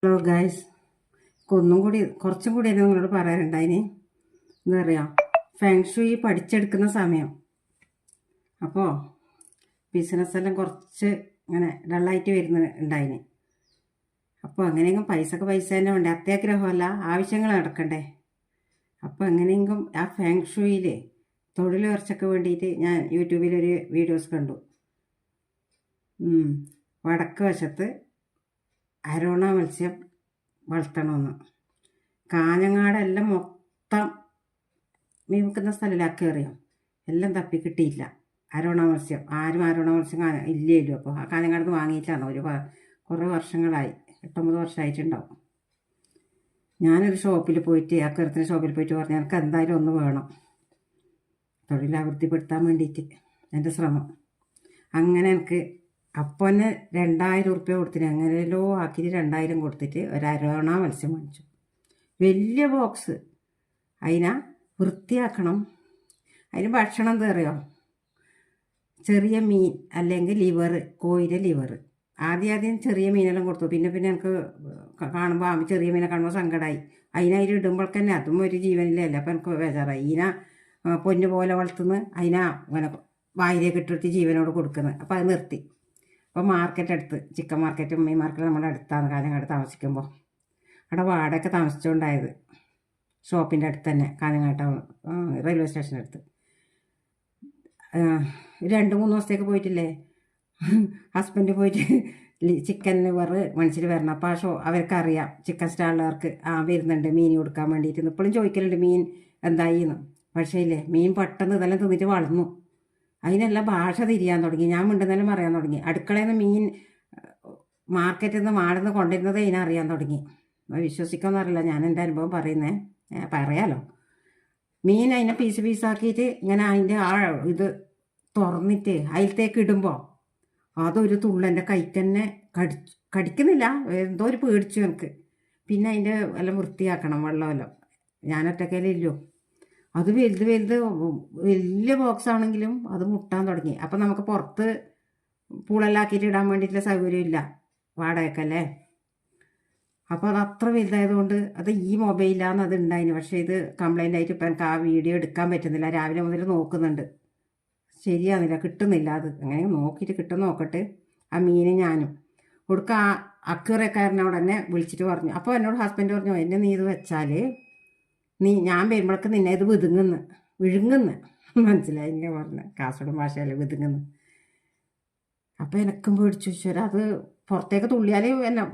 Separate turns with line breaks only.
Hello guys, കുറച്ചും കൂടി നിങ്ങളോട് പറയാനുണ്ടായിന്. എന്താ പറയുക, ഫെങ്ഷുയി പഠിച്ചെടുക്കുന്ന സമയം. അപ്പോൾ ബിസിനസ്സെല്ലാം കുറച്ച് ഇങ്ങനെ ഡള്ളായിട്ട് വരുന്നുണ്ടായിന്. അപ്പോൾ എങ്ങനെയെങ്കിലും പൈസ തന്നെ വേണ്ടേ, അത്യാഗ്രഹമല്ല, ആവശ്യങ്ങൾ നടക്കണ്ടേ. അപ്പോൾ എങ്ങനെയെങ്കിലും ആ ഫെങ്ഷുയിൽ തൊഴിൽ കുറച്ചൊക്കെ വേണ്ടിയിട്ട് ഞാൻ യൂട്യൂബിലൊരു വീഡിയോസ് കണ്ടു. വടക്ക് വശത്ത് അരോണ മത്സ്യം വളർത്തണമെന്ന്. കാഞ്ഞങ്ങാടെല്ലാം മൊത്തം മീൻ വിൽക്കുന്ന സ്ഥലമില്ലാക്കി അറിയാം, എല്ലാം തപ്പി കിട്ടിയില്ല അരോണ മത്സ്യം. ആരും അരോണ മത്സ്യം ഇല്ലല്ലോ. അപ്പോൾ ആ കാഞ്ഞങ്ങാട് നിന്ന് വാങ്ങിയിട്ടാണ്. കുറേ വർഷങ്ങളായി, 8-9 വർഷമായിട്ടുണ്ടാവും. ഞാനൊരു ഷോപ്പിൽ പോയിട്ട്, ആ കരുത്തിന് ഷോപ്പിൽ പോയിട്ട് പറഞ്ഞു, എനിക്ക് എന്തായാലും ഒന്ന് വേണം തൊഴിലഭിവൃദ്ധിപ്പെടുത്താൻ വേണ്ടിയിട്ട് എൻ്റെ ശ്രമം. അങ്ങനെ എനിക്ക് അപ്പോൾ തന്നെ 2000 ഉറുപ്പ്യ കൊടുത്തിന്. എങ്ങനെയല്ലോ ആക്കിയിട്ട് 2000 കൊടുത്തിട്ട് ഒരു അരോണ മത്സ്യം വാങ്ങിച്ചു. വലിയ ബോക്സ്. അതിനെ വൃത്തിയാക്കണം. അതിന് ഭക്ഷണം എന്താ അറിയോ, ചെറിയ മീൻ അല്ലെങ്കിൽ ലിവർ, കോഴിയുടെ ലിവർ. ആദ്യം ചെറിയ മീനെല്ലാം കൊടുത്തു. പിന്നെ എനിക്ക് കാണുമ്പോൾ ചെറിയ മീനെ കാണുമ്പോൾ സങ്കടമായി. അതിനതിൽ ഇടുമ്പോഴേക്ക് തന്നെ അതും ഒരു ജീവനിലല്ല. അപ്പം എനിക്ക് ബേജാറായി. ഇതിനെ പൊന്നു പോലെ വളർത്തുന്നു, അതിനെ അങ്ങനെ വായിലേക്ക് ഇട്ടിട്ട് ജീവനോട് കൊടുക്കുന്നത്. അപ്പോൾ അത് നിർത്തി. അപ്പോൾ മാർക്കറ്റ് അടുത്ത്, ചിക്കൻ മാർക്കറ്റും മീൻ മാർക്കറ്റും നമ്മുടെ അടുത്താണ് കാഞ്ഞങ്ങാട് താമസിക്കുമ്പോൾ. അവിടെ വാടക താമസിച്ചുകൊണ്ടായത്. ഷോപ്പിൻ്റെ അടുത്ത് തന്നെ, കാഞ്ഞങ്ങാട് ടൗൺ റെയിൽവേ സ്റ്റേഷൻ്റെ അടുത്ത്. 2-3 ദിവസത്തേക്ക് പോയിട്ടില്ലേ, ഹസ്ബൻഡ് പോയിട്ട് ചിക്കൻ ലിവർ മനസ്സിൽ വരണം. അപ്പോൾ അവർക്കറിയാം, ചിക്കൻ സ്റ്റാളുകാർക്ക് വരുന്നുണ്ട് മീൻ കൊടുക്കാൻ വേണ്ടിയിട്ട്. ഇപ്പോഴും ചോദിക്കലുണ്ട് മീൻ എന്തായിന്ന്. പക്ഷേ ഇല്ലേ, മീൻ പെട്ടെന്ന് ഇതെല്ലാം തിന്നിട്ട് വളർന്നു. അതിനെല്ലാം ഭാഷ തിരിയാൻ തുടങ്ങി. ഞാൻ മിണ്ടുന്നെല്ലാം പറയാൻ തുടങ്ങി. അടുക്കളയിൽ നിന്ന് മീൻ മാർക്കറ്റിൽ നിന്ന് മാളിൽ നിന്ന് കൊണ്ടുവരുന്നത് അതിനറിയാൻ തുടങ്ങി. വിശ്വസിക്കാമെന്ന് അറിയില്ല, ഞാൻ എൻ്റെ അനുഭവം പറയാലോ. മീൻ അതിനെ പീസാക്കിയിട്ട് ഇങ്ങനെ അതിൻ്റെ ഇത് തുറന്നിട്ട് അതിലത്തേക്ക് ഇടുമ്പോൾ അതൊരു തുള്ളൻ്റെ കൈക്ക് തന്നെ കടിക്കുന്നില്ല. എന്തോ ഒരു പേടിച്ചു എനിക്ക്. പിന്നെ അതിൻ്റെ എല്ലാം വൃത്തിയാക്കണം, വെള്ളമെല്ലാം. ഞാൻ ഒറ്റക്കയിലില്ലോ. അത് വലുത് വലിയ ബോക്സ് ആണെങ്കിലും അത് മുട്ടാൻ തുടങ്ങി. അപ്പം നമുക്ക് പുറത്ത് പൂളെല്ലാക്കിയിട്ട് ഇടാൻ വേണ്ടിയിട്ടുള്ള സൗകര്യമില്ല, വാടകയ്ക്കല്ലേ. അപ്പോൾ അത് അത്ര വലുതായതുകൊണ്ട് അത് ഈ മൊബൈലിലാണ് അത് ഉണ്ടായിന്. പക്ഷേ ഇത് കംപ്ലൈൻ്റ് ആയിട്ട് ഇപ്പം എനിക്ക് ആ വീഡിയോ എടുക്കാൻ പറ്റുന്നില്ല. രാവിലെ മുതൽ നോക്കുന്നുണ്ട്, ശരിയാകുന്നില്ല, കിട്ടുന്നില്ല. അത് അങ്ങനെ നോക്കിയിട്ട് നോക്കട്ടെ. ആ മീന് ഞാനും കൊടുക്ക അക്യൂറക്കാരനോട് തന്നെ വിളിച്ചിട്ട് പറഞ്ഞു. അപ്പോൾ എന്നോട് ഹസ്ബൻഡ് പറഞ്ഞു, എന്നെ നീ ഇത് വെച്ചാൽ ഞാൻ വരുമ്പോഴേക്ക് നിന്നെ ഇത് വിഴുങ്ങുന്നു മനസ്സിലായി. ഇങ്ങനെ പറഞ്ഞു, കാസർഗോഡ് ഭാഷയല്ലേ വിതുങ്ങുന്നു. അപ്പോൾ എനക്കും പേടിച്ചു, അത് പുറത്തേക്ക് തുള്ളിയാൽ എല്ലാം